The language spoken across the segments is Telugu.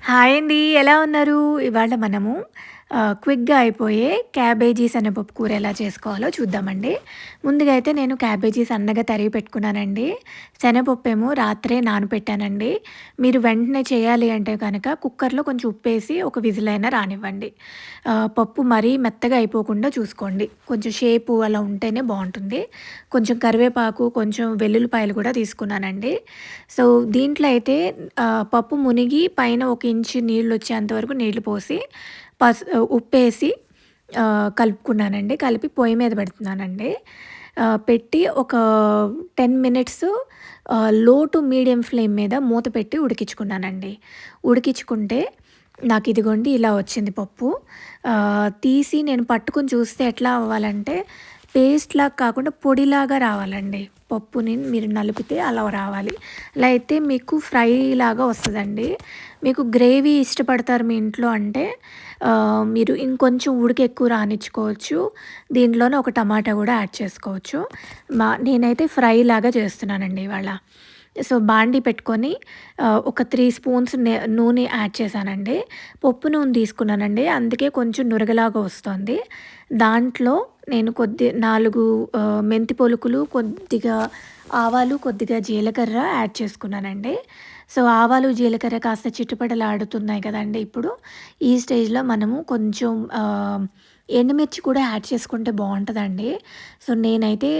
హాయ్ అండి. ఎలా ఉన్నారు? ఇవాళ మనము క్విక్‌గా అయిపోయే క్యాబేజీ శనగపప్పు కూర ఎలా చేసుకోవాలో చూద్దామండి. ముందుగా అయితే నేను క్యాబేజీ సన్నగా తరిగి పెట్టుకున్నానండి. శనగపప్పేమో రాత్రే నానపెట్టానండి. మీరు వెంటనే చేయాలి అంటే గనక కుక్కర్‌లో కొంచెం ఉప్పేసి ఒక విజిల్ అయినా రానివ్వండి. పప్పు మరీ మెత్తగా అయిపోకుండా చూసుకోండి. కొంచెం షేపు అలా ఉంటేనే బావుంటుంది. కొంచెం కరివేపాకు, కొంచెం వెల్లుల్లిపాయలు కూడా తీసుకున్నానండి. సో, దీంట్లో అయితే పప్పు మునిగి పైన ఒక ఇంచు నీళ్ళొచ్చేంత వరకు నీళ్లు పోసి ఉప్పేసి కలుపుకున్నానండి. కలిపి పొయ్యి మీద పెడుతున్నానండి. పెట్టి ఒక 10 మినిట్స్ లో టు మీడియం ఫ్లేమ్ మీద మూత పెట్టి ఉడికించుకున్నానండి. ఉడికించుకుంటే నాకిదిగోండి ఇలా వచ్చింది పప్పు. తీసి నేను పట్టుకొని చూస్తే ఎట్లా అవ్వాలంటే పేస్ట్‌లాగా కాకుండా పొడిలాగా రావాలండి. పప్పుని మీరు నలిపితే అలా రావాలి. అలా అయితే మీకు ఫ్రైలాగా వస్తదండి. మీకు గ్రేవీ ఇష్టపడతారు మీ ఇంట్లో అంటే మీరు ఇంకొంచెం ఉడికెక్కువ రానిచ్చుకోవచ్చు. దీంట్లోనే ఒక టమాటా గూడా యాడ్ చేసుకోవచ్చు. నేనైతే ఫ్రైలాగా చేస్తున్నానండి ఇవాళ. సో, బాండీ పెట్టుకొని ఒక 3 స్పూన్స్ నూనె యాడ్ చేశానండి. పప్పు నూనె తీసుకున్నానండి. అందుకే కొంచెం నురగలాగా వస్తోంది. దాంట్లో నేను 4 మెంతి పలుకులు, కొద్దిగా ఆవాలు, కొద్దిగా జీలకర్ర యాడ్ చేసుకున్నానండి. సో, ఆవాలు, జీలకర్ర కాస్త చిటపటలాడుతున్నాయి కదండీ ఇప్పుడు. ఈ స్టేజ్‌లో మనము కొంచెం ఎండుమిర్చి కూడా యాడ్ చేసుకుంటే బావుంటదండి. సో, నేనైతే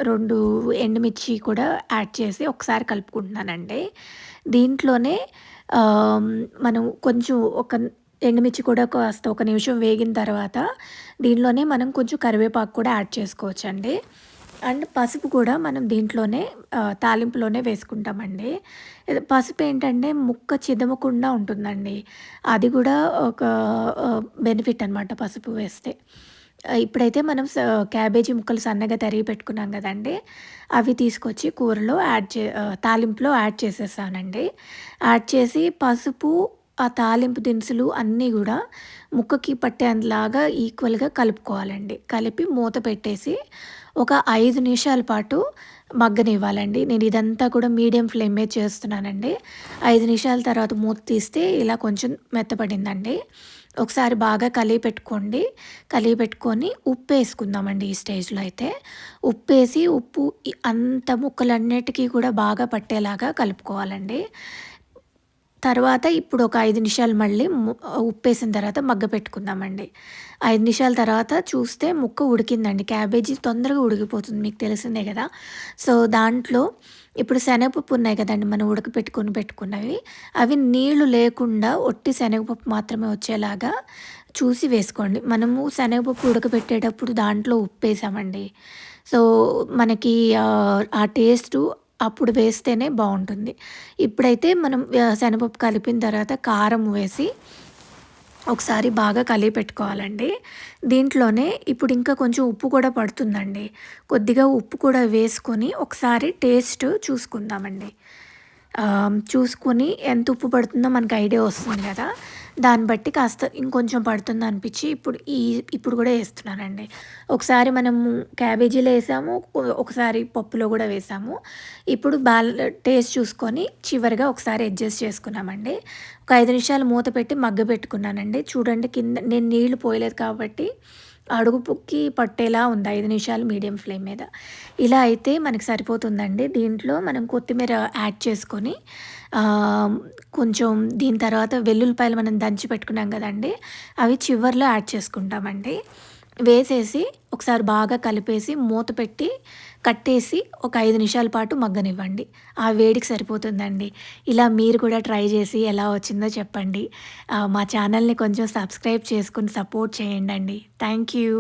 2 ఎండుమిర్చి కూడా యాడ్ చేసి ఒకసారి కలుపుకుంటున్నానండి. దీంట్లోనే మనం కొంచెం ఎండుమిర్చి కూడా కాస్త ఒక నిమిషం వేగిన తర్వాత దీనిలోనే మనం కొంచెం కరివేపాకు కూడా యాడ్ చేసుకోవచ్చండి. అండ్ పసుపు కూడా మనం దీంట్లోనే తాలింపులోనే వేసుకుంటామండి. పసుపు ఏంటంటే ముక్క చిదమకుండా ఉంటుందండి. అది కూడా ఒక బెనిఫిట్ అనమాట పసుపు వేస్తే. ఇప్పుడైతే మనం క్యాబేజీ ముక్కలు సన్నగా తరిగి పెట్టుకున్నాం గదండీ! అవి తీసుకొచ్చి కూరలో తాలింపులో యాడ్ చేసేసానండి. యాడ్ చేసి పసుపు, ఆ తాలింపు దినుసులు అన్నీ గూడా ముక్కకి పట్టేంతలాగా ఈక్వల్‌గా కలుపుకోవాలండి. కలిపి మూత పెట్టేసి ఒక 5 నిమిషాల పాటు మగ్గనివ్వాలండి. నేను ఇదంతా కూడా మీడియం ఫ్లేమ్ మీద చేస్తున్నానండి. 5 నిమిషాల తర్వాత మూత తీస్తే ఇలా కొంచెం మెత్తపడిందండి. ఒకసారి బాగా కలియపెట్టుకోండి. కలియపెట్టుకొని ఉప్పేసుకుందామండి ఈ స్టేజ్‌లో అయితే. ఉప్పు అంత ముక్కలన్నిటికీ కూడా బాగా పట్టేలాగా కలుపుకోవాలండి. తర్వాత ఇప్పుడు ఒక 5 నిమిషాలు మళ్ళీ ఉప్పేసిన తర్వాత మగ్గపెట్టుకుందామండి. 5 నిమిషాల తర్వాత చూస్తే ముక్క ఉడికిందండి. క్యాబేజీ తొందరగా ఉడికిపోతుంది మీకు తెలిసిందే గదా! సో, దాంట్లో ఇప్పుడు శనగపప్పు ఉన్నాయి కదండీ! మనం ఉడకపెట్టుకొని పెట్టుకున్నవి. అవి నీళ్లు లేకుండా ఒట్టి శనగపప్పు మాత్రమే వచ్చేలాగా చూసి వేసుకోండి. మనము శనగపప్పు ఉడకపెట్టేటప్పుడు దాంట్లో ఉప్పేసామండి. సో, మనకి ఆ టేస్టు అప్పుడు వేస్తేనే బావుంటుంది. ఇప్పుడైతే మనం శనగపప్పు కలిపిన తర్వాత కారం వేసి ఒకసారి బాగా కలియపెట్టుకోవాలండి. దీంట్లోనే ఇప్పుడు ఇంకా కొంచెం ఉప్పు కూడా పడుతుందండి. కొద్దిగా ఉప్పు కూడా వేసుకొని ఒకసారి టేస్ట్ చూసుకుందామండి. చూసుకొని ఎంత ఉప్పు పడుతుందో మనకు ఐడియా వస్తుంది కదా! దాన్ని బట్టి కాస్త ఇంకొంచెం పడుతుందనిపించి ఇప్పుడు కూడా ఏస్తున్నానండి. ఒకసారి మనము క్యాబేజీలో ఏసాము. ఒకసారి పప్పులో కూడా వేసాము. ఇప్పుడు టేస్ట్ చూసుకొని చివరిగా ఒకసారి అడ్జస్ట్ చేసుకున్నామండి. ఒక 5 నిమిషాలు మూత పెట్టి మగ్గబెట్టుకున్నానండి. చూడండి కింద నేను నీళ్లు పోయలేదు కాబట్టి అడుగుకి పట్టేలా ఉంది 5 నిమిషాలు మీడియం ఫ్లేమ్ మీద. ఇలా అయితే మనకి సరిపోతుందండి. దీంట్లో మనం కొత్తిమీర యాడ్ చేసుకొని కొంచెం దీని తర్వాత వెల్లుల్లిపాయలు మనం దంచి పెట్టుకున్నాం కదండీ! అవి చివర్లో యాడ్ చేసుకుంటామండి. వేసేసి ఒకసారి బాగా కలిపేసి మూత పెట్టి కట్టేసి ఒక 5 నిమిషాల పాటు మగ్గనివ్వండి. ఆ వేడికి సరిపోతుందండి. ఇలా మీరు కూడా ట్రై చేసి ఎలా వచ్చిందో చెప్పండి. మా ఛానల్‌ని కొంచెం సబ్స్క్రైబ్ చేసుకొని సపోర్ట్ చేయండండి. Thank you.